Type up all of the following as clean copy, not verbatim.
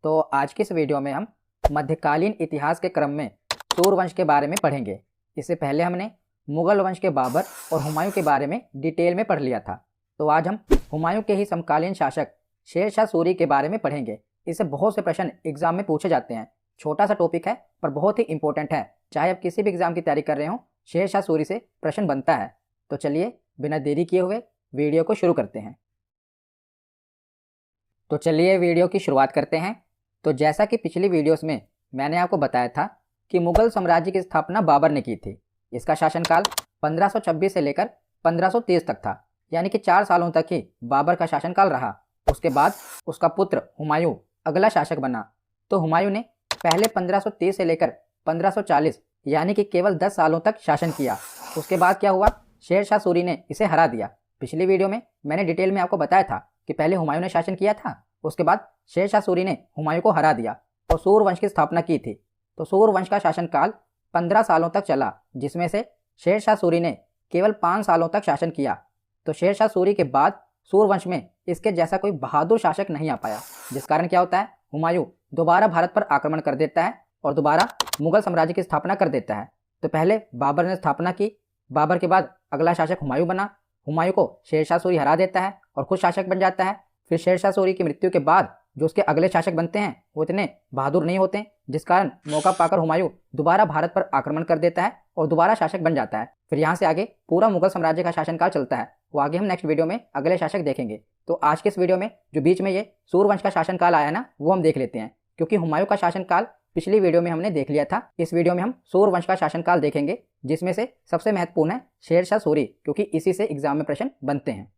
तो आज की इस वीडियो में हम मध्यकालीन इतिहास के क्रम में सूर्यवंश के बारे में पढ़ेंगे। इससे पहले हमने मुगल वंश के बाबर और हुमायूं के बारे में डिटेल में पढ़ लिया था। तो आज हम हुमायूं के ही समकालीन शासक शेर शाह सूरी के बारे में पढ़ेंगे। इससे बहुत से प्रश्न एग्जाम में पूछे जाते हैं। छोटा सा टॉपिक है पर बहुत ही इंपॉर्टेंट है। चाहे आप किसी भी एग्जाम की तैयारी कर रहे हो, शेर शाह सूरी से प्रश्न बनता है। तो चलिए बिना देरी किए हुए वीडियो को शुरू करते हैं। तो चलिए वीडियो की शुरुआत करते हैं। तो जैसा कि पिछली वीडियोस में मैंने आपको बताया था कि मुगल साम्राज्य की स्थापना बाबर ने की थी। इसका शासनकाल 1526 से लेकर 1530 तक था, यानी कि 4 सालों तक ही बाबर का शासनकाल रहा। उसके बाद उसका पुत्र हुमायूं अगला शासक बना। तो हुमायूं ने पहले 1530 से लेकर 1540 यानी कि केवल 10 सालों तक शासन किया। उसके बाद क्या हुआ, शेर शाह सूरी ने इसे हरा दिया। पिछली वीडियो में मैंने डिटेल में आपको बताया था कि पहले हुमायूं ने शासन किया था, उसके बाद शेर शाह सूरी ने हुमायूं को हरा दिया और सूर्यवंश की स्थापना की थी। तो सूर्यवंश का शासनकाल 15 सालों तक चला, जिसमें से शेर शाह सूरी ने केवल 5 सालों तक शासन किया। तो शेर शाह सूरी के बाद सूर्यवंश में इसके जैसा कोई बहादुर शासक नहीं आ पाया, जिस कारण क्या होता है, हुमायूं दोबारा भारत पर आक्रमण कर देता है और दोबारा मुगल साम्राज्य की स्थापना कर देता है। तो पहले बाबर ने स्थापना की, बाबर के बाद अगला शासक हुमायूं बना। हुमायूं को शेर शाह सूरी हरा देता है और खुद शासक बन जाता है। फिर शेर शाह सूरी की मृत्यु के बाद जो उसके अगले शासक बनते हैं वो इतने बहादुर नहीं होते, जिस कारण मौका पाकर हुमायूं दोबारा भारत पर आक्रमण कर देता है और दोबारा शासक बन जाता है। फिर यहाँ से आगे पूरा मुगल साम्राज्य का शासनकाल चलता है। वो आगे हम नेक्स्ट वीडियो में अगले शासक देखेंगे। तो आज के इस वीडियो में जो बीच में ये सूर्यवंश का शासनकाल आया ना, वो हम देख लेते हैं, क्योंकि हुमायूं का शासनकाल पिछली वीडियो में हमने देख लिया था। इस वीडियो में हम सूर्यवंश का शासनकाल देखेंगे, जिसमें से सबसे महत्वपूर्ण है शेर शाह सूरी, क्योंकि इसी से एग्जाम में प्रश्न बनते हैं।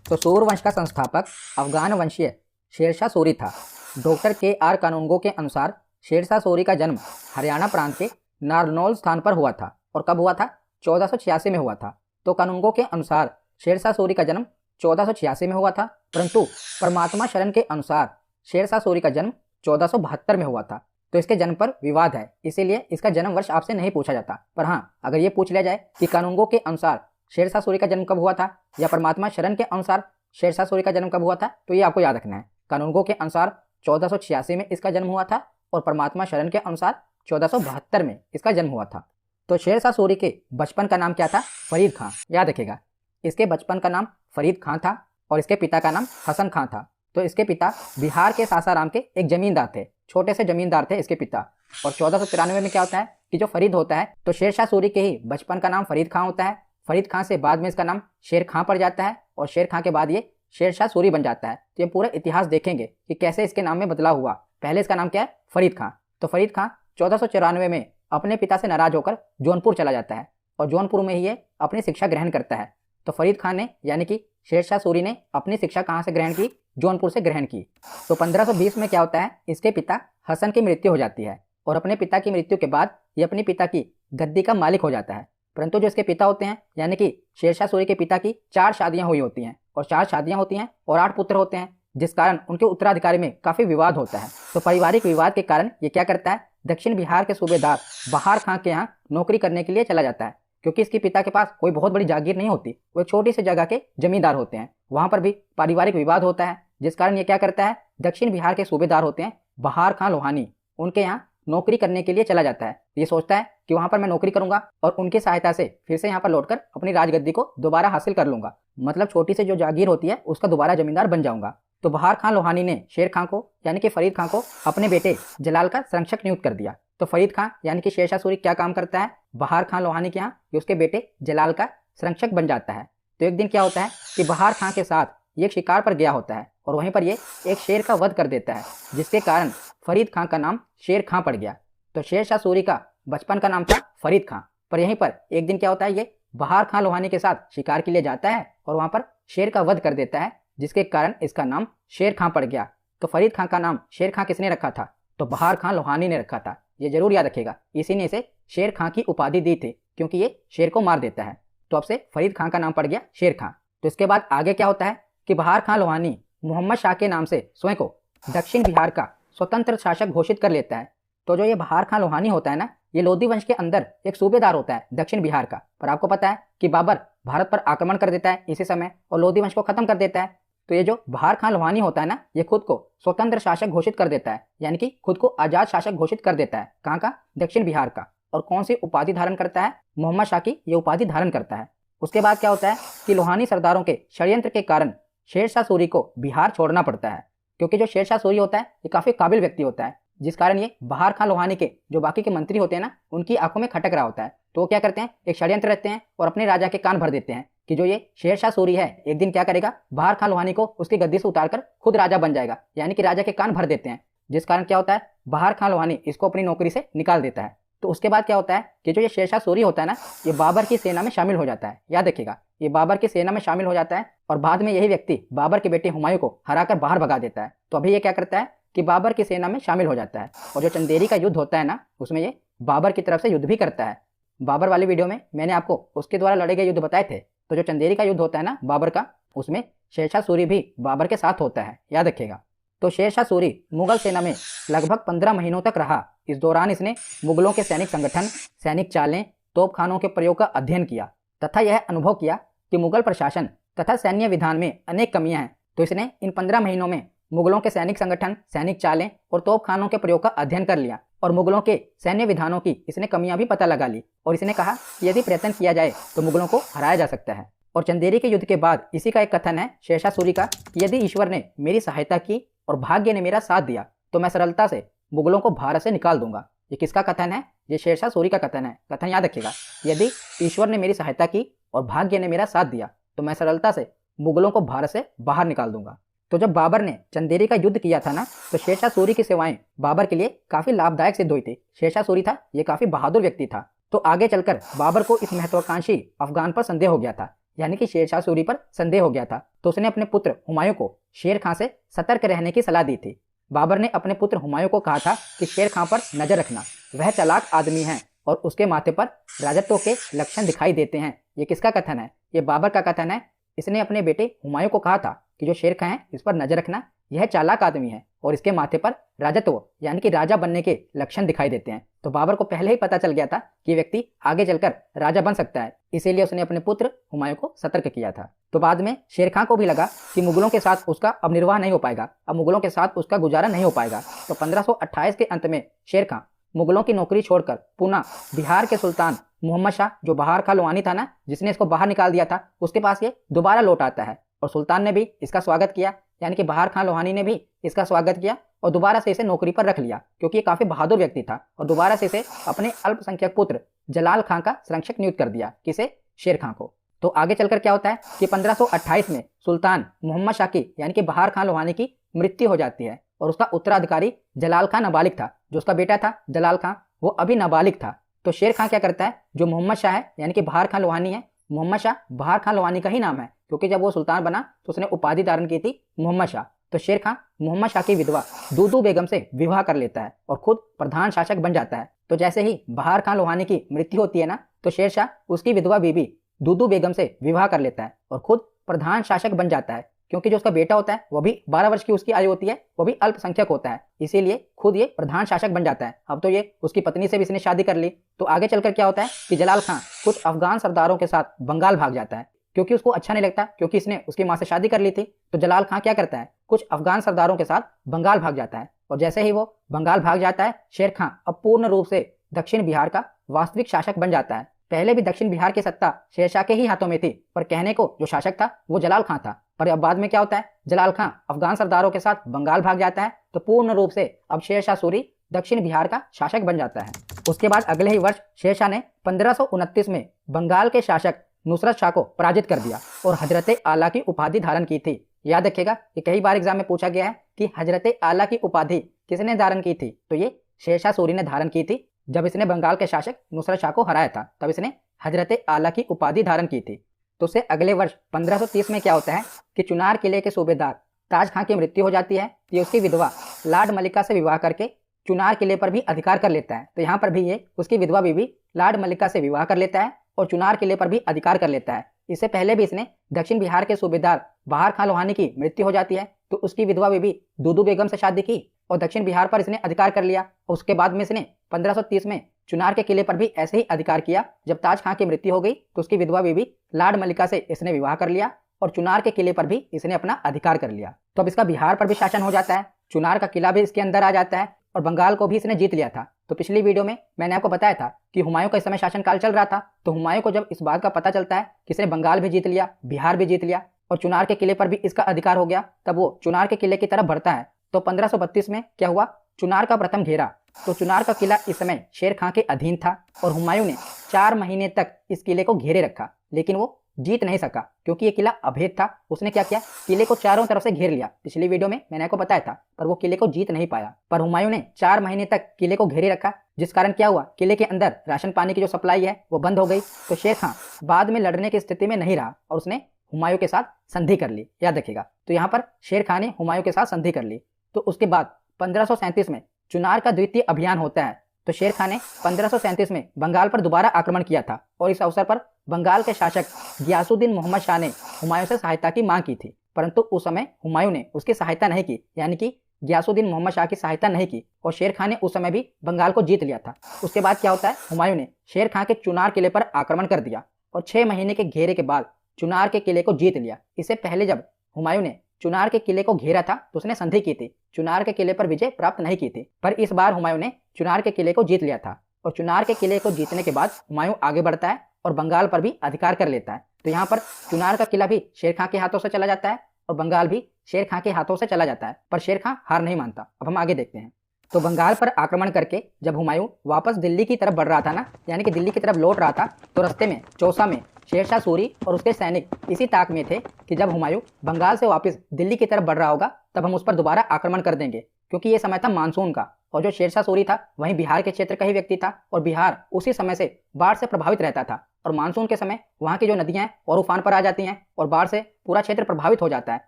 तो सूर्यवंश का संस्थापक अफगान वंशीय शेर शाह सूरी था। Doctor KR. कानूनगो के अनुसार शेर शाह सूरी का जन्म हरियाणा प्रांत के नारनौल स्थान पर हुआ था। और कब हुआ था? 1486 में हुआ था। तो कानूनगो के अनुसार शेर शाह सूरी का जन्म 1486 में हुआ था, परंतु परमात्मा शरण के अनुसार शेर शाह सूरी का जन्म 1472 में हुआ था। तो इसके जन्म पर विवाद है, इसीलिए इसका जन्म वर्ष आपसे नहीं पूछा जाता। पर हाँ, अगर ये पूछ लिया जाए कि कानूनगो के अनुसार शेर शाह सूरी का जन्म कब हुआ था या परमात्मा शरण के अनुसार शेर शाह सूरी का जन्म कब हुआ था, तो ये आपको याद रखना है। कानूनगो के अनुसार 1486 में इसका जन्म हुआ था और परमात्मा शरण के अनुसार 1472 में इसका जन्म हुआ था। तो शेर शाह सूरी के बचपन का नाम क्या था? फरीद खां। याद रखेगा, इसके बचपन का नाम फरीद खां था और इसके पिता का नाम हसन खां था। तो इसके पिता बिहार के सासाराम के एक जमींदार थे, छोटे से जमींदार थे इसके पिता। और 1493 में क्या होता है कि जो फरीद होता है, तो शेर शाह सूरी के ही बचपन का नाम फरीद खां होता है। फरीद खां से बाद में इसका नाम शेर खां पड़ जाता है और शेर खां के बाद ये शेर शाह सूरी बन जाता है। तो ये पूरा इतिहास देखेंगे कि कैसे इसके नाम में बदलाव हुआ। पहले इसका नाम क्या है? फरीद खां। तो फरीद खां 1494 में अपने पिता से नाराज होकर जौनपुर चला जाता है और जौनपुर में ही ये अपनी शिक्षा ग्रहण करता है। तो फरीद खां ने यानी कि शेर शाह सूरी ने अपनी शिक्षा कहाँ से ग्रहण की? जौनपुर से ग्रहण की। तो 1520 में क्या होता है, इसके पिता हसन की मृत्यु हो जाती है और अपने पिता की मृत्यु के बाद ये अपने पिता की गद्दी का मालिक हो जाता है। परंतु जो इसके पिता होते हैं यानी कि शेर शाह सूरी के पिता की 4 शादियां हुई होती हैं और 4 शादियां होती हैं और 8 पुत्र होते हैं, जिस कारण उनके उत्तराधिकारी में काफी विवाद होता है। तो पारिवारिक विवाद के कारण ये क्या करता है, दक्षिण बिहार के सूबेदार बहार खां के यहाँ नौकरी करने के लिए चला जाता है। क्योंकि इसके पिता के पास कोई बहुत बड़ी जागीर नहीं होती, वो एक छोटी सी जगह के जमींदार होते हैं। वहां पर भी पारिवारिक विवाद होता है, जिस कारण ये क्या करता है, दक्षिण बिहार के सूबेदार होते हैं बहार खां लोहानी, उनके यहाँ नौकरी करने के लिए चला जाता है। ये सोचता है कि वहां पर मैं नौकरी करूंगा और उनकी सहायता से फिर से यहाँ पर लौटकर अपनी राजगद्दी को दोबारा हासिल कर लूंगा, मतलब छोटी सी जो जागीर होती है उसका दोबारा जमींदार बन जाऊंगा। तो बहार खां लोहानी ने शेर खां को यानी कि फरीद खां को अपने बेटे जलाल का संरक्षक नियुक्त कर दिया। तो फरीद खां यानी कि शेर शाह सूरी क्या काम करता है, बहार खां लोहानी के यहाँ उसके बेटे जलाल का संरक्षक बन जाता है। तो एक दिन क्या होता है कि बहार खां के साथ ये एक शिकार पर गया होता है और वहीं पर ये एक शेर का वध कर देता है, जिसके कारण फरीद खां का नाम शेर खां पड़ गया। तो शेर शाह सूरी का बचपन का नाम था फरीद खां, पर यहीं पर एक दिन क्या होता है, ये बहार खां लोहानी के साथ शिकार के लिए जाता है और वहां पर शेर का वध कर देता है, जिसके कारण इसका नाम शेर खां पड़ गया। तो फरीद खां का नाम शेर खां किसने रखा था? तो बहार खां लोहानी ने रखा था। ये जरूर याद रखेगा, इसी ने इसे शेर खां की उपाधि दी थी, क्योंकि ये शेर को मार देता है। तो अब से फरीद खां का नाम पड़ गया शेर खां। तो इसके बाद आगे क्या होता है कि बहार खां लोहानी मोहम्मद शाह के नाम से स्वयं को दक्षिण बिहार का स्वतंत्र शासक घोषित कर लेता है। तो जो ये बहार खां लोहानी होता है ना, ये लोधी वंश के अंदर एक सूबेदार होता है दक्षिण बिहार का। पर आपको पता है कि बाबर भारत पर आक्रमण कर देता है इसी समय और लोधी वंश को खत्म कर देता है। तो ये जो बहार खान लोहानी होता है ना, ये खुद को स्वतंत्र शासक घोषित कर देता है, यानी कि खुद को आजाद शासक घोषित कर देता है। कहाँ का? दक्षिण बिहार का। और कौन सी उपाधि धारण करता है? मोहम्मद शाह की ये उपाधि धारण करता है। उसके बाद क्या होता है कि लोहानी सरदारों के षड्यंत्र के कारण शेर शाह सूरी को बिहार छोड़ना पड़ता है, क्योंकि जो शेर शाह सूरी होता है ये काफी काबिल व्यक्ति होता है, जिस कारण ये बहार खान लोहानी के जो बाकी के मंत्री होते हैं ना, उनकी आंखों में खटक रहा होता है। तो वो क्या करते हैं, एक षड्यंत्र रचते हैं और अपने राजा के कान भर देते हैं कि जो ये शेर शाह सूरी है एक दिन क्या करेगा, बहार खान लोहानी को उसकी गद्दी से उतारकर खुद राजा बन जाएगा, यानी कि राजा के कान भर देते हैं, जिस कारण क्या होता है, बहार खान लोहानी इसको अपनी नौकरी से निकाल देता है। तो उसके बाद क्या होता है कि जो ये शेर शाह सूरी होता है ना, ये बाबर की सेना में शामिल हो जाता है। याद रखिएगा, ये बाबर की सेना में शामिल हो जाता है और बाद में यही व्यक्ति बाबर के बेटे हुमायूं को हराकर बाहर भगा देता है। तो अभी ये क्या करता है कि बाबर की सेना में शामिल हो जाता है और जो चंदेरी का युद्ध होता है ना, उसमें ये बाबर की तरफ से युद्ध भी करता है। बाबर वाली वीडियो में मैंने आपको उसके द्वारा लड़े गए युद्ध बताए थे। तो जो चंदेरी का युद्ध होता है ना बाबर का, उसमें शेर शाह सूरी भी बाबर के साथ होता है। याद रखिएगा। तो शेर शाह सूरी मुगल सेना में लगभग 15 महीनों तक रहा। इस दौरान इसने मुगलों के सैनिक संगठन, सैनिक चालें, तोपखानों के प्रयोग का अध्ययन किया तथा यह अनुभव किया कि मुगल प्रशासन तथा सैन्य विधान में अनेक कमियां हैं। तो इसने इन 15 महीनों में मुगलों के सैनिक संगठन, सैनिक चालें और तोपखानों के प्रयोग का अध्ययन कर लिया और मुगलों के सैन्य विधानों की इसने कमियां भी पता लगा ली और इसने कहा कि यदि प्रयत्न किया जाए तो मुगलों को हराया जा सकता है। और चंदेरी के युद्ध के बाद इसी का एक कथन है शेर शाह सूरी का, यदि ईश्वर ने मेरी सहायता की और भाग्य ने मेरा साथ दिया तो मैं सरलता से मुगलों को भारत से निकाल दूंगा। ये किसका कथन है? ये शेर शाह सूरी का कथन है। कथन याद रखिएगा, यदि ईश्वर ने मेरी सहायता की और भाग्य ने मेरा साथ दिया तो मैं सरलता से मुगलों को भारत से बाहर निकाल दूंगा। तो जब बाबर ने चंदेरी का युद्ध किया था ना, तो शेर शाह सूरी की सेवाएं बाबर के लिए काफी लाभदायक सिद्ध हुई थी। शेर शाह सूरी था, ये काफी बहादुर व्यक्ति था। तो आगे चलकर बाबर को इस महत्वाकांक्षी अफगान पर संदेह हो गया था, यानी कि शेर शाह सूरी पर संदेह हो गया था। तो उसने अपने पुत्र हुमायूं को शेर खां से सतर्क रहने की सलाह दी थी। बाबर ने अपने पुत्र हुमायूं को कहा था कि शेर खां पर नजर रखना, वह चालाक आदमी है और उसके माथे पर राजत्व के लक्षण दिखाई देते हैं। ये किसका कथन है? ये बाबर का कथन है। इसने अपने बेटे हुमायूं को कहा था कि जो शेर खां है इस पर नजर रखना, यह चालाक आदमी है और इसके माथे पर राजत्व यानी कि राजा बनने के लक्षण दिखाई देते हैं। तो बाबर को पहले ही पता चल गया था कि व्यक्ति आगे चलकर राजा बन सकता है, इसीलिए उसने अपने पुत्र हुमायूं को सतर्क किया था। तो बाद में शेर खां को भी लगा कि मुगलों के साथ उसका अब निर्वाह नहीं हो पाएगा, अब मुगलों के साथ उसका गुजारा नहीं हो पाएगा। तो 1528 के अंत में शेर खां मुगलों की नौकरी छोड़कर पुनः बिहार के सुल्तान मोहम्मद शाह, जो बहार खान लोहानी था ना, जिसने इसको बाहर निकाल दिया था, उसके पास ये दोबारा लौट आता है और सुल्तान ने भी इसका स्वागत किया, यानी कि बहार खान लोहानी ने भी इसका स्वागत किया और दोबारा से इसे नौकरी पर रख लिया, क्योंकि ये काफी बहादुर व्यक्ति था। और दोबारा से इसे अपने अल्पसंख्यक पुत्र जलाल खां का संरक्षक नियुक्त कर दिया। किसे? शेर खां को। तो आगे चलकर क्या होता है कि 1528 में सुल्तान मोहम्मद शाह की यानी कि बहार खान लोहानी की मृत्यु हो जाती है और उसका उत्तराधिकारी जलाल खां नाबालिग था। जो उसका बेटा था जलाल खां, वो अभी नाबालिग था। तो शेर खां क्या करता है, जो मोहम्मद शाह है यानी कि बहार खान लोहानी है, मोहम्मद शाह बहार खान लोहानी का ही नाम है, क्योंकि जब वो सुल्तान बना तो उसने उपाधि धारण की थी मोहम्मद शाह। तो शेर खां मोहम्मद शाह की विधवा दूदू बेगम से विवाह कर लेता है और खुद प्रधान शासक बन जाता है। तो जैसे ही बहार खान लोहानी की मृत्यु होती है ना, तो शेर शाह उसकी विधवा बीबी दूदू बेगम से विवाह कर लेता है और खुद प्रधान शासक बन जाता है, क्योंकि जो उसका बेटा होता है वो भी 12 वर्ष की उसकी आयु होती है, वो भी अल्पसंख्यक होता है, इसीलिए खुद ये प्रधान शासक बन जाता है। अब तो ये उसकी पत्नी से भी इसने शादी कर ली। तो आगे चलकर क्या होता है कि जलाल खां कुछ अफगान सरदारों के साथ बंगाल भाग जाता है, क्योंकि उसको अच्छा नहीं लगता, क्योंकि इसने उसकी माँ से शादी कर ली थी। तो जलाल खां क्या करता है, कुछ अफगान सरदारों के साथ बंगाल भाग जाता है और जैसे ही वो बंगाल भाग जाता है, शेर खां अब पूर्ण रूप से दक्षिण बिहार का वास्तविक शासक बन जाता है। पहले भी दक्षिण बिहार की सत्ता शेरशाह के ही हाथों में थी, पर कहने को जो शासक था वो जलाल खां था। पर अब बाद में क्या होता है, जलाल खां अफगान सरदारों के साथ बंगाल भाग जाता है, तो पूर्ण रूप से अब शेरशाह सूरी दक्षिण बिहार का शासक बन जाता है। उसके बाद अगले ही वर्ष शेरशाह ने 1529 में बंगाल के शासक नुसरत शाह को पराजित कर दिया और हजरत आला की उपाधि धारण की थी। याद रखिएगा, ये कई बार एग्जाम में पूछा गया है कि हजरत आला की उपाधि किसने धारण की थी, तो ये शेरशाह सूरी ने धारण की थी। जब इसने बंगाल के शासक नुसरत शाह को हराया था, तब इसने हजरत आला की उपाधि धारण की थी। तो उससे अगले वर्ष 1530 में क्या होता है कि चुनार किले के सूबेदार ताज खां की मृत्यु हो जाती है। ये उसकी विधवा लाड मलिका से विवाह करके चुनार किले पर भी अधिकार कर लेता है। तो यहाँ पर भी ये उसकी विधवा बीवी लाड मलिका से विवाह कर लेता है और चुनार किले पर भी अधिकार कर लेता है। इससे पहले भी इसने दक्षिण बिहार के सूबेदार बहार खान लोहानी की मृत्यु हो जाती है, तो उसकी विधवा बीबी दूदू बेगम से शादी की और दक्षिण बिहार पर इसने अधिकार कर लिया। और उसके बाद में इसने 1530 में चुनार के किले पर भी ऐसे ही अधिकार किया। जब ताज खां की मृत्यु हो गई तो उसकी विधवा बीबी लाड मलिका से इसने विवाह कर लिया और चुनार के किले पर भी इसने अपना अधिकार कर लिया। तो अब इसका बिहार पर भी शासन हो जाता है, चुनार का किला भी इसके अंदर आ जाता है और बंगाल को भी इसने जीत लिया था। तो पिछली वीडियो में मैंने आपको बताया था कि हुमायूं का इस समय शासनकाल चल रहा था। तो हुमायूं को जब इस बात का पता चलता है कि इसने बंगाल भी जीत लिया, बिहार भी जीत लिया और चुनार के किले पर भी इसका अधिकार हो गया, तब वो चुनार के किले की तरफ बढ़ता है। तो 1532 में क्या हुआ, चुनार का प्रथम घेरा। तो चुनार का किला इस समय शेर खां के अधीन था और हुमायूं ने 4 महीने तक इस किले को घेरे रखा, लेकिन वो जीत नहीं सका क्योंकि ये किला अभेद था। उसने क्या किया, किले को चारों तरफ से घेर लिया। पिछली वीडियो में मैंने आपको बताया था, पर वो किले को जीत नहीं पाया। पर हुमायूं ने 4 महीने तक किले को घेरे रखा, जिस कारण क्या हुआ, किले के अंदर राशन पानी की जो सप्लाई है वो बंद हो गई। तो शेर खां बाद में लड़ने की स्थिति में नहीं रहा और उसने हुमायूं के साथ संधि कर ली, याद रखिएगा। तो यहाँ पर शेर खां ने हुमायूं के साथ संधि कर ली। तो उसके बाद 1537 में चुनार का द्वितीय अभियान होता है। तो शेर खां ने 1537 में बंगाल पर दोबारा आक्रमण किया था और इस अवसर पर बंगाल के शासक गियासुद्दीन मोहम्मद शाह ने हुमायूं से सहायता की मांग की थी, परंतु उस समय हुमायूं ने उसकी सहायता नहीं की, यानी कि गियासुद्दीन मोहम्मद शाह की सहायता नहीं की और शेर खां ने उस समय भी बंगाल को जीत लिया था। उसके बाद क्या होता है, हुमायूं ने शेर खां के चुनार किले पर आक्रमण कर दिया और 6 महीने के घेरे के बाद चुनार के किले को जीत लिया। इससे पहले जब हुमायूं ने चुनार के किले को घेरा था तो उसने संधि की थी, चुनार के किले पर विजय प्राप्त नहीं की थी, पर इस बार हुमायूं ने चुनार के किले को जीत लिया था। और चुनार के किले को जीतने के बाद हुमायूं आगे बढ़ता है और बंगाल पर भी अधिकार कर लेता है। तो यहाँ पर चुनार का किला भी शेर खां के हाथों से चला जाता है और बंगाल भी शेर खां के हाथों से चला जाता है, पर शेर खां हार नहीं मानता। अब हम आगे देखते हैं। तो बंगाल पर आक्रमण करके जब हुमायूं वापस दिल्ली की तरफ बढ़ रहा था ना, यानी कि दिल्ली की तरफ लौट रहा था, तो रास्ते में चौसा में शेरशाह सूरी और उसके सैनिक इसी ताक में थे कि जब हुमायूं बंगाल से वापस दिल्ली की तरफ बढ़ रहा होगा तब हम उस पर दोबारा आक्रमण कर देंगे, क्योंकि ये समय था मानसून का और जो शेरशाह सूरी था वहीं बिहार के क्षेत्र का ही व्यक्ति था और बिहार उसी समय से बाढ़ से प्रभावित रहता था और मानसून के समय वहाँ की जो नदियां हैं और उफान पर आ जाती हैं और बाढ़ से पूरा क्षेत्र प्रभावित हो जाता है।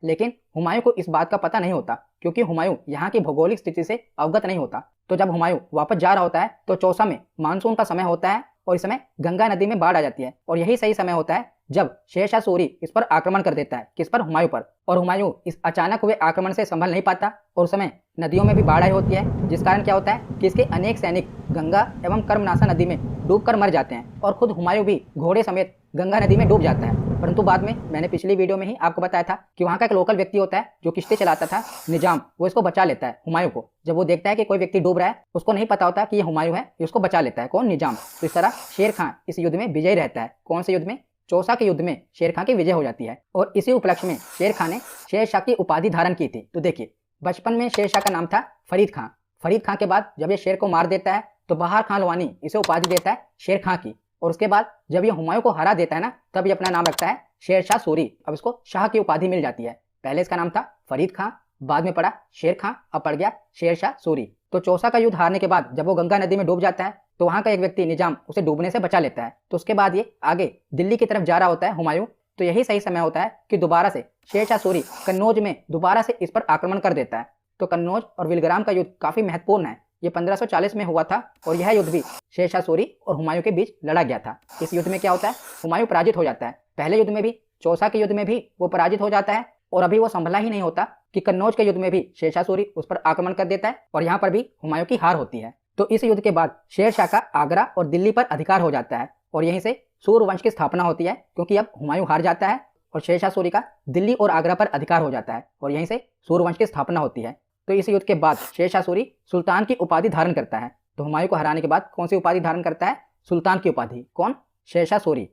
लेकिन हुमायूं को इस बात का पता नहीं होता क्योंकि हुमायूं यहाँ की भौगोलिक स्थिति से अवगत नहीं होता। तो जब हुमायूं वापस जा रहा होता है तो चौसा में मानसून का समय होता है और इस समय गंगा नदी में बाढ़ आ जाती है और यही सही समय होता है जब शेरशाह सूरी इस पर आक्रमण कर देता है, किस पर, हुमायूं पर। और हुमायूं इस अचानक हुए आक्रमण से संभल नहीं पाता और उस समय नदियों में भी बाढ़ आई होती है, जिस कारण क्या होता है कि इसके अनेक सैनिक गंगा एवं कर्मनाशा नदी में डूबकर मर जाते हैं और खुद हुमायूं भी घोड़े समेत गंगा नदी में डूब जाता है। परंतु बाद में मैंने पिछली वीडियो में ही आपको बताया था कि वहाँ का एक लोकल व्यक्ति होता है जो किश्ती चलाता था, निजाम, वो इसको बचा लेता है हुमायूं को। जब वो देखता है कि कोई व्यक्ति डूब रहा है, उसको नहीं पता होता कि ये हुमायूं है, ये उसको बचा लेता है। कौन? निजाम। तो इस तरह शेर खां इस युद्ध में विजयी रहता है। कौन से युद्ध में? चौसा के युद्ध में शेर खां की विजय हो जाती है और इसी उपलक्ष्य में शेर खां ने शेरशाह की उपाधि धारण की थी। तो देखिए, बचपन में शेरशाह का नाम था फरीद खां। फरीद खां के बाद जब ये शेर को मार देता है तो बहार खां लवानी इसे उपाधि देता है शेर खां की और उसके बाद जब ये हुमायूं को हरा देता है ना, तब ये अपना नाम रखता है शेरशाह सूरी। अब इसको शाह की उपाधि मिल जाती है। पहले इसका नाम था फरीद खां, बाद में पड़ा शेर खां, अब पड़ गया शेरशाह सूरी। तो चौसा का युद्ध हारने के बाद जब वो गंगा नदी में डूब जाता है तो वहां का एक व्यक्ति निजाम उसे डूबने से बचा लेता है। तो उसके बाद ये आगे दिल्ली की तरफ जा रहा होता है हुमायूं। तो यही सही समय होता है कि दोबारा से शेरशाह सूरी कन्नौज में दोबारा से इस पर आक्रमण कर देता है। तो कन्नौज और विलग्राम का युद्ध काफी महत्वपूर्ण है। ये 1540 में हुआ था और यह युद्ध भी शेरशाह सूरी और हुमायूं के बीच लड़ा गया था। इस युद्ध में क्या होता है, हुमायूं पराजित हो जाता है। पहले युद्ध में भी, चौसा के युद्ध में भी वो पराजित हो जाता है और अभी वो संभला ही नहीं होता कि कन्नौज के युद्ध में भी शेरशाह सूरी उस पर आक्रमण कर देता है और यहाँ पर भी हुमायूं की हार होती है। तो इस युद्ध के बाद शेरशाह का आगरा और दिल्ली पर अधिकार हो जाता है और यहीं से सूर्यवंश की स्थापना होती है, क्योंकि अब हुमायूं हार जाता है और शेरशाह सूरी का दिल्ली और आगरा पर अधिकार हो जाता है और यहीं से सूर्यवंश की स्थापना होती है। तो इस युद्ध के बाद शेरशाह सूरी सुल्तान की उपाधि धारण करता है। तो हुमायूं को हराने के बाद कौन सी उपाधि धारण करता है? सुल्तान की उपाधि। कौन? शेरशाह सूरी।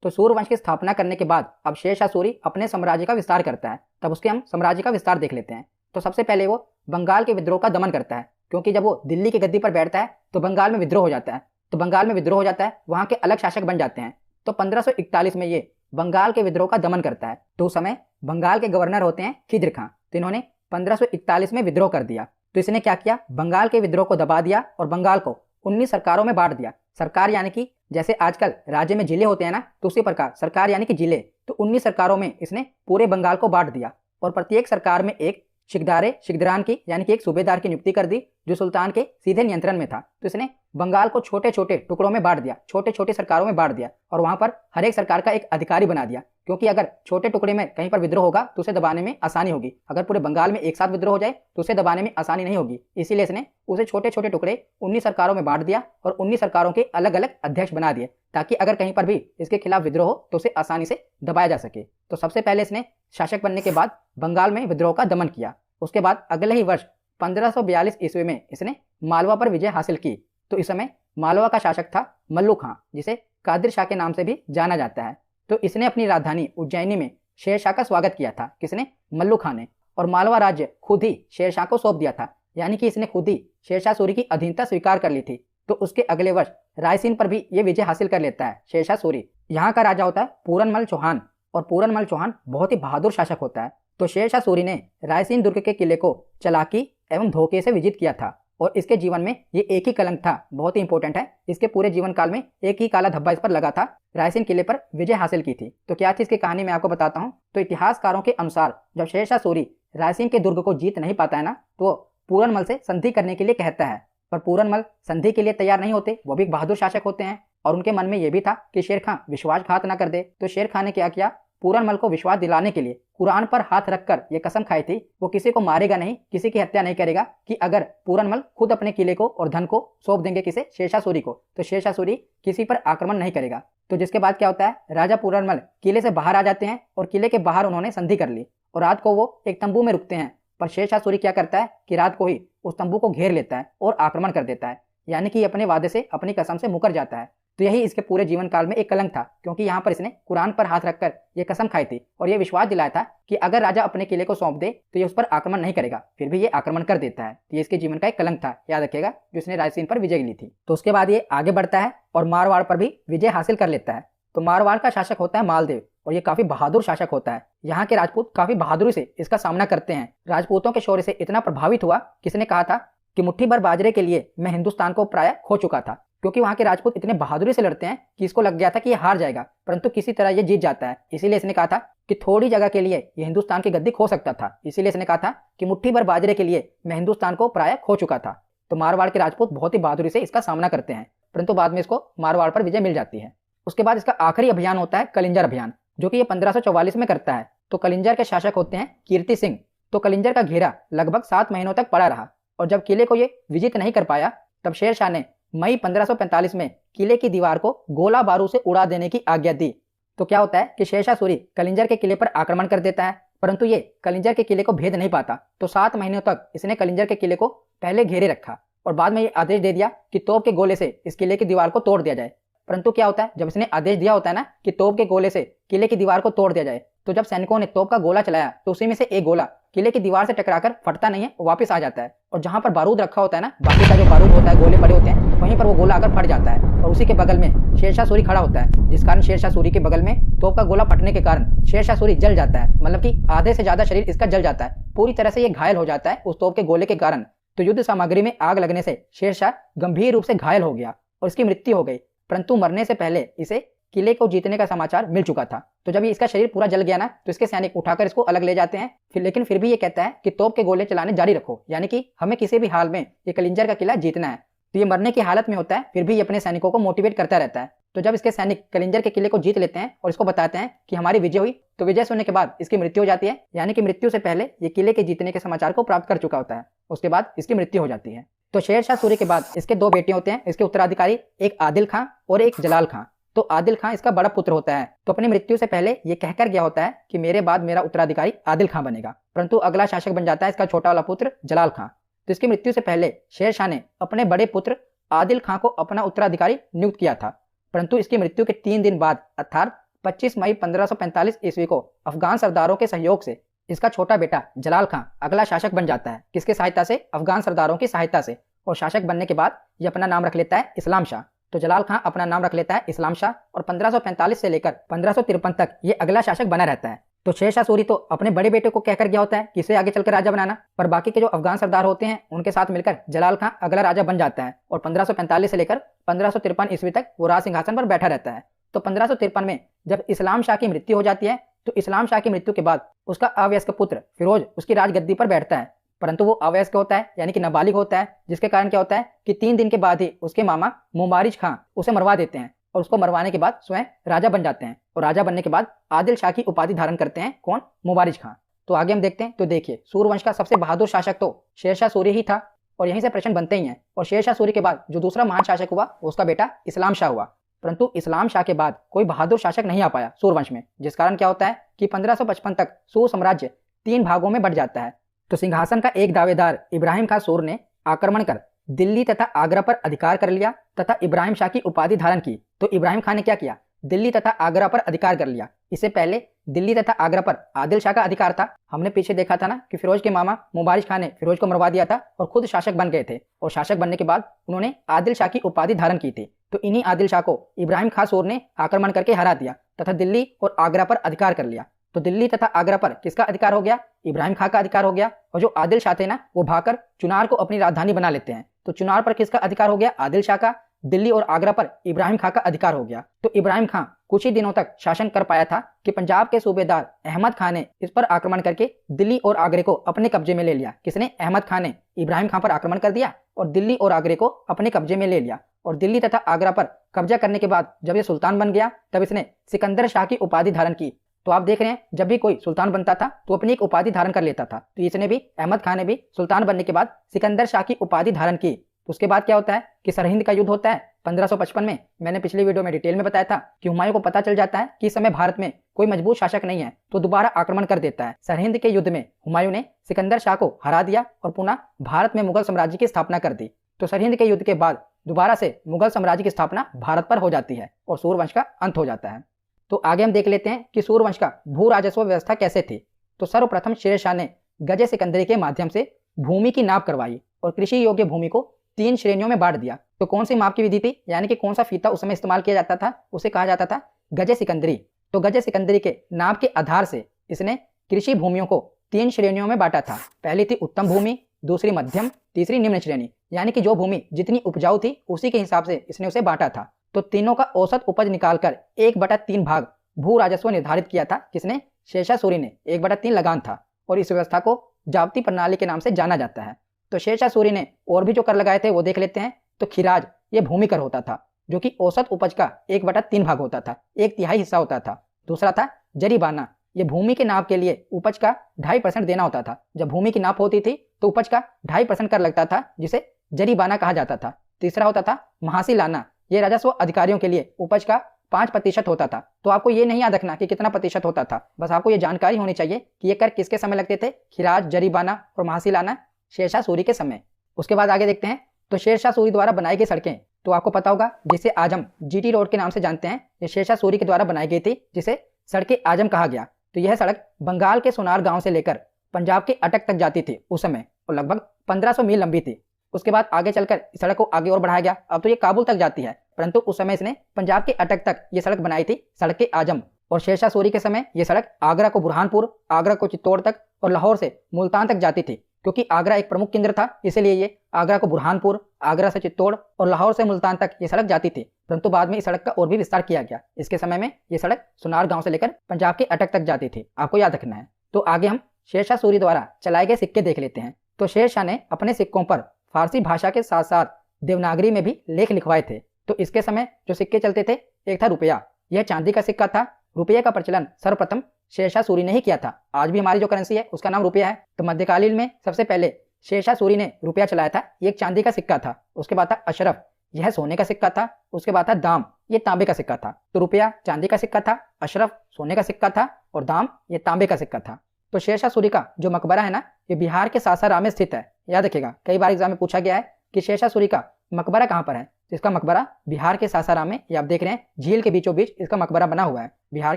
तो सूर्यवंश की स्थापना करने के बाद अब शेरशाह सूरी अपने साम्राज्य का विस्तार करता है। तब उसके हम साम्राज्य का विस्तार देख लेते हैं। तो सबसे पहले वो बंगाल के विद्रोह का दमन करता है, क्योंकि जब वो दिल्ली की गद्दी पर बैठता है तो बंगाल में विद्रोह हो जाता है। तो बंगाल में विद्रोह हो जाता है, वहाँ के अलग शासक बन जाते हैं। तो 1541 में ये बंगाल के विद्रोह का दमन करता है। तो उस समय बंगाल के गवर्नर होते हैं खिद्र खां। तो इन्होंने 1541 में विद्रोह कर दिया। तो इसने क्या किया, बंगाल के विद्रोह को दबा दिया और बंगाल को 19 सरकारों में बांट दिया। सरकार यानी कि जैसे आजकल राज्य में जिले होते हैं ना, तो उसी प्रकार सरकार यानी कि जिले। तो 19 सरकारों में इसने पूरे बंगाल को बांट दिया और प्रत्येक सरकार में एक शिकदारान की यानी कि एक सूबेदार की नियुक्ति कर दी जो सुल्तान के सीधे नियंत्रण में था। तो इसने बंगाल को छोटे छोटे टुकड़ों में बांट दिया, छोटे छोटे सरकारों में बांट दिया और वहां पर हर एक सरकार का एक अधिकारी बना दिया, क्योंकि अगर छोटे टुकड़े में कहीं पर विद्रोह होगा तो उसे दबाने में आसानी होगी। अगर पूरे बंगाल में एक साथ विद्रोह हो जाए तो उसे दबाने में आसानी नहीं होगी। इसीलिए इसने उसे छोटे छोटे टुकड़े 19 सरकारों में बांट दिया और 19 सरकारों के अलग अलग अध्यक्ष बना दिए, ताकि अगर कहीं पर भी इसके खिलाफ विद्रोह हो तो उसे आसानी से दबाया जा सके। तो सबसे पहले इसने शासक बनने के बाद बंगाल में विद्रोह का दमन किया। उसके बाद अगले ही वर्ष 1542 ईस्वी में इसने मालवा पर विजय हासिल की। तो इस समय मालवा का शासक था मल्लू खां, जिसे कादिर शाह के नाम से भी जाना जाता है। तो इसने अपनी राजधानी उज्जैनी में शेर शाह का स्वागत किया था। किसने? मल्लू खां ने। और मालवा राज्य खुद ही शेर शाह को सौंप दिया था, यानी कि इसने खुद ही शेरशाह सूरी की अधीनता स्वीकार कर ली थी। तो उसके अगले वर्ष रायसीन पर भी ये विजय हासिल कर लेता है शेरशाह सूरी। यहाँ का राजा होता है पूरनमल चौहान, और पूरनमल चौहान बहुत ही बहादुर शासक होता है। तो शेरशाह सूरी ने रायसीन दुर्ग के किले को चालाकी एवं धोखे से विजित किया था, और इसके जीवन में ये एक ही कलंक था, बहुत ही इंपॉर्टेंट है। इसके पूरे जीवन काल में एक ही काला धब्बा इस पर लगा था, रायसीन किले पर विजय हासिल की थी। तो क्या थी इसकी कहानी, मैं आपको बताता हूँ। तो इतिहासकारों के अनुसार जब शेरशाह सूरी रायसीन के दुर्ग को जीत नहीं पाता है ना, तो पूरनमल से संधि करने के लिए कहता है। पर पूरनमल संधि के लिए तैयार नहीं होते, वो भी एक बहादुर शासक होते हैं, और उनके मन में यह भी था कि शेर खां विश्वासघात न कर दे। तो शेर खां ने क्या किया, पूरनमल को विश्वास दिलाने के लिए कुरान पर हाथ रखकर ये कसम खाई थी वो किसी को मारेगा नहीं, किसी की हत्या नहीं करेगा, कि अगर पूरनमल खुद अपने किले को और धन को सौंप देंगे किसे, शेरशाह सूरी को, तो शेरशाह सूरी किसी पर आक्रमण नहीं करेगा। तो जिसके बाद क्या होता है, राजा पूरनमल किले से बाहर आ जाते हैं, और किले के बाहर उन्होंने संधि कर ली, और रात को वो एक तंबू में रुकते हैं। पर शेरशाह सूरी क्या करता है कि रात को ही उस तंबू को घेर लेता है और आक्रमण कर देता है, यानी कि अपने वादे से, अपनी कसम से मुकर जाता है। तो यही इसके पूरे जीवन काल में एक कलंक था, क्योंकि यहाँ पर इसने कुरान पर हाथ रखकर ये कसम खाई थी और ये विश्वास दिलाया था कि अगर राजा अपने किले को सौंप दे तो ये उस पर आक्रमण नहीं करेगा, फिर भी ये आक्रमण कर देता है। तो ये इसके जीवन का एक कलंक था, याद रखिएगा, जो इसने रायसीन पर विजय ली थी। तो उसके बाद ये आगे बढ़ता है और मारवाड़ पर भी विजय हासिल कर लेता है। तो मारवाड़ का शासक होता है मालदेव, और ये काफी बहादुर शासक होता है। यहाँ के राजपूत काफी बहादुरी से इसका सामना करते हैं। राजपूतों के शौर्य से इतना प्रभावित हुआ, किसने कहा था कि मुट्ठी भर बाजरे के लिए मैं हिंदुस्तान को प्राय खो चुका था, क्योंकि वहाँ के राजपूत इतने बहादुरी से लड़ते हैं कि इसको लग गया था कि ये हार जाएगा, परंतु किसी तरह ये जीत जाता है। इसीलिए इसने कहा था कि थोड़ी जगह के लिए ये हिंदुस्तान की गद्दी खो सकता था। इसीलिए इसने कहा था कि मुट्ठी भर बाजरे के लिए मैं हिंदुस्तान को प्राय खो चुका था। तो मारवाड़ के राजपूत बहुत ही बहादुरी से इसका सामना करते हैं, परंतु बाद में इसको मारवाड़ पर विजय मिल जाती है। उसके बाद इसका आखिरी अभियान होता है कलिंजर अभियान, जो कि ये 1544 में करता है। तो कलिंजर के शासक होते हैं कीर्ति सिंह। तो कलिंजर का घेरा लगभग 7 महीनों तक पड़ा रहा, और जब किले को ये विजित नहीं कर पाया, तब शेर शाह ने मई 1545 में किले की दीवार को गोला बारूद से उड़ा देने की आज्ञा दी। तो क्या होता है कि शेरशाह सूरी कलिंजर के किले पर आक्रमण कर देता है, परंतु ये कलिंजर के किले को भेद नहीं पाता। तो 7 महीनों तक इसने कलिंजर के किले को पहले घेरे रखा, और बाद में ये आदेश दे दिया कि तोप के गोले से इस किले की दीवार को तोड़ दिया जाए। परंतु क्या होता है, जब इसने आदेश दिया होता है ना कि तोप के गोले से किले की दीवार को तोड़ दिया जाए, तो जब सैनिकों ने तोप का गोला चलाया तो उसी में से एक गोला किले की दीवार से टकराकर फटता नहीं है, वापस आ जाता है। और जहां पर बारूद रखा होता है ना, बाकी का जो बारूद होता है, गोले पड़े होते हैं, वहीं पर वो गोला आकर फट जाता है, और उसी के बगल में शेरशाह सूरी खड़ा होता है, जिस कारण शेरशाह सूरी के बगल में तोप का गोला फटने के कारण शेरशाह सूरी जल जाता है। मतलब कि आधे से ज्यादा शरीर इसका जल जाता है, पूरी तरह से ये घायल हो जाता है उस तोप के गोले के कारण। तो युद्ध सामग्री में आग लगने से शेरशाह गंभीर रूप से घायल हो गया और इसकी मृत्यु हो गई, परंतु मरने से पहले इसे किले को जीतने का समाचार मिल चुका था। तो जब इसका शरीर पूरा जल गया ना, तो इसके सैनिक उठाकर इसको अलग ले जाते हैं। लेकिन फिर भी ये कहता है कि तोप के गोले चलाने जारी रखो, यानी कि हमें किसी भी हाल में ये कलिंजर का किला जीतना है। तो ये मरने की हालत में होता है, फिर भी ये अपने सैनिकों को मोटिवेट करता रहता है। तो जब इसके सैनिक कलिंजर के किले को जीत लेते हैं और इसको बताते हैं कि हमारी विजय हुई, तो विजय सुनने के बाद इसकी मृत्यु हो जाती है, यानी कि मृत्यु से पहले ये किले के जीतने के समाचार को प्राप्त कर चुका होता है। उसके बाद इसकी मृत्यु हो जाती है। तो शेरशाह सूरी के बाद इसके 2 बेटे होते हैं, इसके उत्तराधिकारी, एक आदिल खां और एक जलाल खां। तो आदिल खां इसका बड़ा पुत्र होता है। तो अपनी मृत्यु से पहले ये कहकर गया होता है कि मेरे बाद मेरा उत्तराधिकारी आदिल खां बनेगा, परंतु अगला शासक बन जाता है इसका छोटा वाला पुत्र जलाल खां। तो इसकी मृत्यु से पहले शेर शाह ने अपने बड़े पुत्र आदिल खां को अपना उत्तराधिकारी नियुक्त किया था, परंतु इसकी मृत्यु के 3 दिन बाद अर्थात 25 मई 1545 ईस्वी को अफगान सरदारों के सहयोग से इसका छोटा बेटा जलाल खां अगला शासक बन जाता है। किसके सहायता से? अफगान सरदारों की सहायता से। और शासक बनने के बाद ये अपना नाम रख लेता है इस्लाम शाह। तो जलाल खां अपना नाम रख लेता है इस्लाम शाह, और 1545 से लेकर 1553 तक ये अगला शासक बना रहता है। तो शेरशाह सूरी तो अपने बड़े बेटे को कहकर गया होता है कि इसे आगे चलकर राजा बनाना, पर बाकी के जो अफगान सरदार होते हैं उनके साथ मिलकर जलाल खां अगला राजा बन जाता है, और 1545 से लेकर 1553 ईस्वी तक वो राज सिंहासन पर बैठा रहता है। तो 1553 में जब इस्लाम शाह की मृत्यु हो जाती है, तो इस्लाम शाह की मृत्यु के बाद उसका अवयस्क पुत्र फिरोज उसकी राजगद्दी पर बैठता है, परंतु वो अवयस्क होता है, यानी कि नाबालिग होता है, जिसके कारण क्या होता है कि 3 दिन के बाद ही उसके मामा मुबारिज खां उसे मरवा देते हैं, और उसको मरवाने के बाद स्वयं राजा बन जाते हैं। और राजा बनने के बाद आदिल शाह की उपाधि धारण करते हैं कौन? मुबारिज खां। तो आगे हम देखते हैं। तो देखिए, सूर्यवंश का सबसे बहादुर शासक तो शेरशाह सूरी ही था, और यहीं से प्रश्न बनते ही हैं। और शेरशाह सूरी के बाद जो दूसरा महान शासक हुआ उसका बेटा इस्लाम शाह हुआ। परंतु इस्लाम शाह के बाद कोई बहादुर शासक नहीं आ पाया सूर वंश में, जिस कारण क्या होता है कि 1555 तक सूर साम्राज्य 3 भागों में बंट जाता है। तो सिंहासन का एक दावेदार इब्राहिम खां सूर ने आक्रमण कर दिल्ली तथा आगरा पर अधिकार कर लिया तथा इब्राहिम शाह की उपाधि धारण की। तो इब्राहिम खां ने क्या किया, दिल्ली तथा आगरा पर अधिकार कर लिया। इससे पहले दिल्ली तथा आगरा पर आदिल शाह का अधिकार था। हमने पीछे देखा था ना कि फिरोज के मामा मुबारिश खां ने फिरोज को मरवा दिया था और खुद शासक बन गए थे, और शासक बनने के बाद उन्होंने आदिल शाह की उपाधि धारण की थी। तो इन्हीं आदिल शाह को इब्राहिम खां सूर ने आक्रमण करके हरा दिया तथा दिल्ली और आगरा पर अधिकार कर लिया। तो दिल्ली तथा आगरा पर किसका अधिकार हो गया, इब्राहिम खां का अधिकार हो गया। और जो आदिल शाह थे ना, वो भागकर चुनार को अपनी राजधानी बना लेते हैं। तो चुनार पर किसका अधिकार हो गया, आदिल शाह का। दिल्ली और आगरा पर इब्राहिम खां का अधिकार हो गया। तो इब्राहिम खां कुछ ही दिनों तक शासन कर पाया था कि पंजाब के सूबेदार अहमद खां ने इस पर आक्रमण करके दिल्ली और आगरे को अपने कब्जे में ले लिया। किसने, अहमद खां ने इब्राहिम खां पर आक्रमण कर दिया और दिल्ली और आगरे को अपने कब्जे में ले लिया। और दिल्ली तथा आगरा पर कब्जा करने के बाद जब ये सुल्तान बन गया, तब इसने सिकंदर शाह की उपाधि धारण की। तो आप देख रहे हैं, जब भी कोई सुल्तान बनता था तो अपनी एक उपाधि धारण कर लेता था। तो इसने भी, अहमद खां ने भी सुल्तान बनने के बाद सिकंदर शाह की उपाधि धारण की। तो उसके बाद क्या होता है कि सरहिंद का युद्ध होता है 1555 में। मैंने पिछली वीडियो में डिटेल में बताया था कि हुमायूं को पता चल जाता है कि इस समय भारत में कोई मजबूत शासक नहीं है, तो दोबारा आक्रमण कर देता है। सरहिंद के युद्ध में हुमायूं ने सिकंदर शाह को हरा दिया और पुनः भारत में मुगल साम्राज्य की स्थापना कर दी। तो सरहिंद के युद्ध के बाद दोबारा से मुगल साम्राज्य की स्थापना भारत पर हो जाती है और सूर वंश का अंत हो जाता है। तो आगे हम देख लेते हैं कि सूर वंश का भू राजस्व व्यवस्था कैसे थी। तो सर्वप्रथम शेर शाह ने गजे सिकंदरी के माध्यम से भूमि की नाप करवाई और कृषि योग्य भूमि को 3 श्रेणियों में बांट दिया। तो कौन सी माप की विधि थी, यानी कि कौन सा फीता उस समय इस्तेमाल किया जाता था, उसे कहा जाता था गजे सिकंदरी। तो गजे सिकंदरी के नाप के आधार से इसने कृषि भूमियों को 3 श्रेणियों में बांटा था। पहली थी उत्तम भूमि, दूसरी मध्यम, तीसरी निम्न श्रेणी। यानी कि जो भूमि जितनी उपजाऊ थी उसी के हिसाब से इसने उसे बांटा था। तो तीनों का औसत उपज निकालकर 1/3 भाग भू राजस्व निर्धारित किया था। किसने, शेरशाह सूरी ने। 1/3 लगान था और इस व्यवस्था को जाब्ती प्रणाली के नाम से जाना जाता है। तो शेरशाह सूरी ने और भी जो कर लगाए थे वो देख लेते हैं। तो खिराज, ये भूमि कर होता था जो कि औसत उपज का 1/3 भाग होता था, 1/3 हिस्सा होता था। दूसरा था जरीबाना, ये भूमि के नाप के लिए उपज का 2.5% देना होता था। जब भूमि की नाप होती थी तो उपज का 2.5% कर लगता था, जिसे जरीबाना कहा जाता था। तीसरा होता था महासिलाना, ये राजस्व अधिकारियों के लिए उपज का 5% होता था। तो आपको ये नहीं याद रखना कि कितना प्रतिशत होता था, बस आपको ये जानकारी होनी चाहिए कि ये कर किसके समय लगते थे, खिराज, जरीबाना और महासिलाना शेरशाह सूरी के समय। उसके बाद आगे देखते हैं। तो शेरशाह सूरी द्वारा बनाई गई सड़कें, तो आपको पता होगा जिसे आज हम जीटी रोड के नाम से जानते हैं, ये शेरशाह सूरी के द्वारा बनाई गई थी, जिसे सड़के आजम कहा गया। तो यह सड़क बंगाल के सोनार गांव से लेकर पंजाब के अटक तक जाती थी उस समय, और लगभग 1500 मील लंबी थी। उसके बाद आगे चलकर इस सड़क को आगे और बढ़ाया गया। अब तो ये काबुल तक जाती है, परंतु उस समय इसने पंजाब के अटक तक ये सड़क बनाई थी, सड़क के आजम। और शेरशाह सूरी के समय ये सड़क आगरा को बुरहानपुर, आगरा को चित्तौड़ तक और लाहौर से मुल्तान तक जाती थी। क्योंकि आगरा एक प्रमुख केंद्र था, इसलिए ये आगरा को बुरहानपुर, आगरा से चित्तौड़ और लाहौर से मुल्तान तक ये सड़क जाती थी। परंतु बाद में इस सड़क का और भी विस्तार किया गया। इसके समय में ये सड़क सोनार गांव से लेकर पंजाब के अटक तक जाती थी, आपको याद रखना है। तो आगे हम शेरशाह सूरी द्वारा चलाए गए सिक्के देख लेते हैं। तो शेरशाह ने अपने सिक्कों पर फारसी भाषा के साथ साथ देवनागरी में भी लेख लिखवाए थे। तो इसके समय जो सिक्के चलते थे, एक था रुपया, यह चांदी का सिक्का था। रुपये का प्रचलन सर्वप्रथम शेरशाह सूरी ने ही किया था। आज भी हमारी जो करेंसी है उसका नाम रुपया है। तो मध्यकालीन में सबसे पहले शेरशाह सूरी ने रुपया चलाया था, ये एक चांदी का सिक्का था। उसके बाद था अशरफ, यह सोने का सिक्का था। उसके बाद था दाम, ये तांबे का सिक्का था। तो रुपया चांदी का सिक्का था, अशरफ सोने का सिक्का था और दाम ये तांबे का सिक्का था। तो शेरशाह सूरी का जो मकबरा है ना, ये बिहार के सासाराम में स्थित है। याद रखिएगा, कई बार एग्जाम में पूछा गया है कि शेरशाह सूरी का मकबरा कहाँ पर है। इसका मकबरा बिहार के सासाराम में, ये आप देख रहे हैं झील के बीचों बीच इसका मकबरा बना हुआ है, बिहार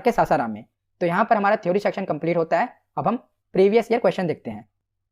के सासाराम में। तो यहाँ पर हमारा थ्योरी सेक्शन कंप्लीट होता है। अब हम प्रीवियस ईयर क्वेश्चन देखते हैं।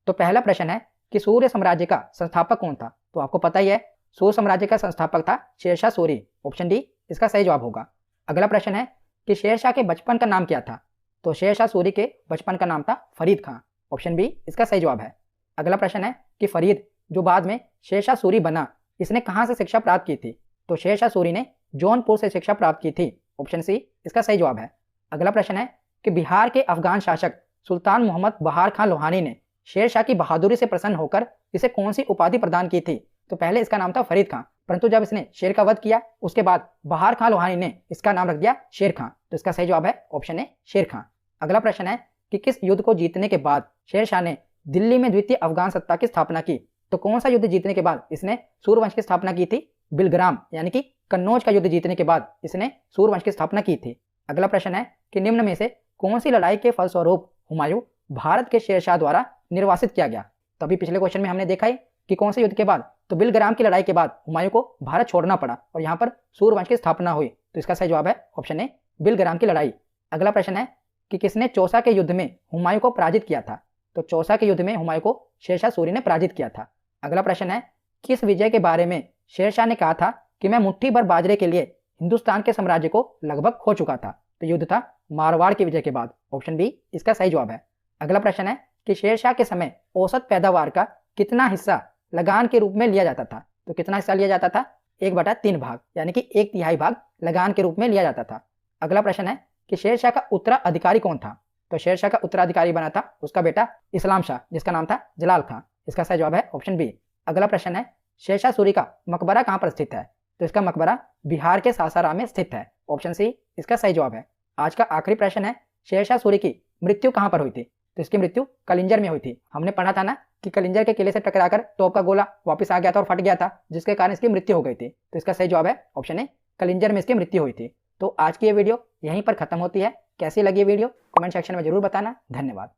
तो पहला प्रश्न है कि सूर्य साम्राज्य का संस्थापक कौन था। तो आपको पता ही है, सूर्य साम्राज्य का संस्थापक था शेरशाह सूरी। ऑप्शन डी इसका सही जवाब होगा। अगला प्रश्न है कि शेरशाह के बचपन का नाम क्या था। तो शेरशाह सूरी के बचपन का नाम था फरीद खां। ऑप्शन बी इसका सही जवाब है। अगला प्रश्न है कि फरीद जो बाद में शेरशाह सूरी बना, इसने कहाँ से शिक्षा प्राप्त की थी। तो शेरशाह सूरी ने जौनपुर से शिक्षा प्राप्त की थी। ऑप्शन सी इसका सही जवाब है। अगला प्रश्न है कि बिहार के अफगान शासक सुल्तान मोहम्मद बहार खां लोहानी ने शेरशाह की बहादुरी से प्रसन्न होकर इसे कौन सी उपाधि प्रदान की थी। तो पहले इसका नाम था फरीद खां, परंतु जब इसने शेर का वध किया उसके बाद बहार खां लोहानी ने इसका नाम रख दिया शेर खां। तो इसका सही जवाब है ऑप्शन ए शेर खां। अगला प्रश्न है कि किस युद्ध को जीतने के बाद शेरशाह ने दिल्ली में द्वितीय अफगान सत्ता की स्थापना की। तो कौन सा युद्ध जीतने के बाद इसने सूर्यवंश की स्थापना की थी। बिलग्राम यानी कि कन्नौज का युद्ध जीतने के बाद इसने सूर्यवंश की स्थापना की थी। अगला प्रश्न है कि निम्न में से कौन सी लड़ाई के फलस्वरूप हुमायूं भारत के शेरशाह द्वारा निर्वासित किया गया। तो अभी पिछले क्वेश्चन में हमने देखा है कि कौन से युद्ध के बाद, तो बिलग्राम की लड़ाई के बाद हुमायूं को भारत छोड़ना पड़ा और यहाँ पर सूर्यवंश की स्थापना हुई। तो इसका सही जवाब है ऑप्शन ए, बिलग्राम की लड़ाई। अगला प्रश्न है कि किसने चौसा के युद्ध में हुमायूं को पराजित किया था। तो चौसा के युद्ध में हुमायूं को शेरशाह सूरी ने पराजित किया था। अगला प्रश्न है किस विजय के बारे में शेरशाह ने कहा था कि मैं मुट्ठी भर बाजरे के लिए हिंदुस्तान के साम्राज्य को लगभग खो चुका था। तो युद्ध था मारवाड़ के विजय के बाद। ऑप्शन बी इसका सही जवाब है। अगला प्रश्न है कि शेरशाह के समय औसत पैदावार का कितना हिस्सा लगान के रूप में लिया जाता था। तो कितना हिस्सा लिया जाता था, 1/3 भाग, यानी कि 1/3 भाग लगान के रूप में लिया जाता था। अगला प्रश्न है कि शेरशाह का उत्तराधिकारी कौन था। तो शेरशाह का उत्तराधिकारी बना था उसका बेटा इस्लाम शाह, जिसका नाम था जलाल खां। इसका सही जवाब है ऑप्शन बी। अगला प्रश्न है शेरशाह सूरी का मकबरा कहाँ पर स्थित है। तो इसका मकबरा बिहार के सासाराम में स्थित है। ऑप्शन सी इसका सही जवाब है। आज का आखिरी प्रश्न है शेरशाह सूरी की मृत्यु कहाँ पर हुई थी। तो इसकी मृत्यु कलिंजर में हुई थी। हमने पढ़ा था ना कि कलिंजर के किले से टकराकर तोप का गोला वापस आ गया था और फट गया था, जिसके कारण इसकी मृत्यु हो गई थी। तो इसका सही जवाब है ऑप्शन ए, कलिंजर में इसकी मृत्यु हुई थी। तो आज की ये वीडियो यहीं पर खत्म होती है। कैसी लगी वीडियो कमेंट सेक्शन में जरूर बताना। धन्यवाद।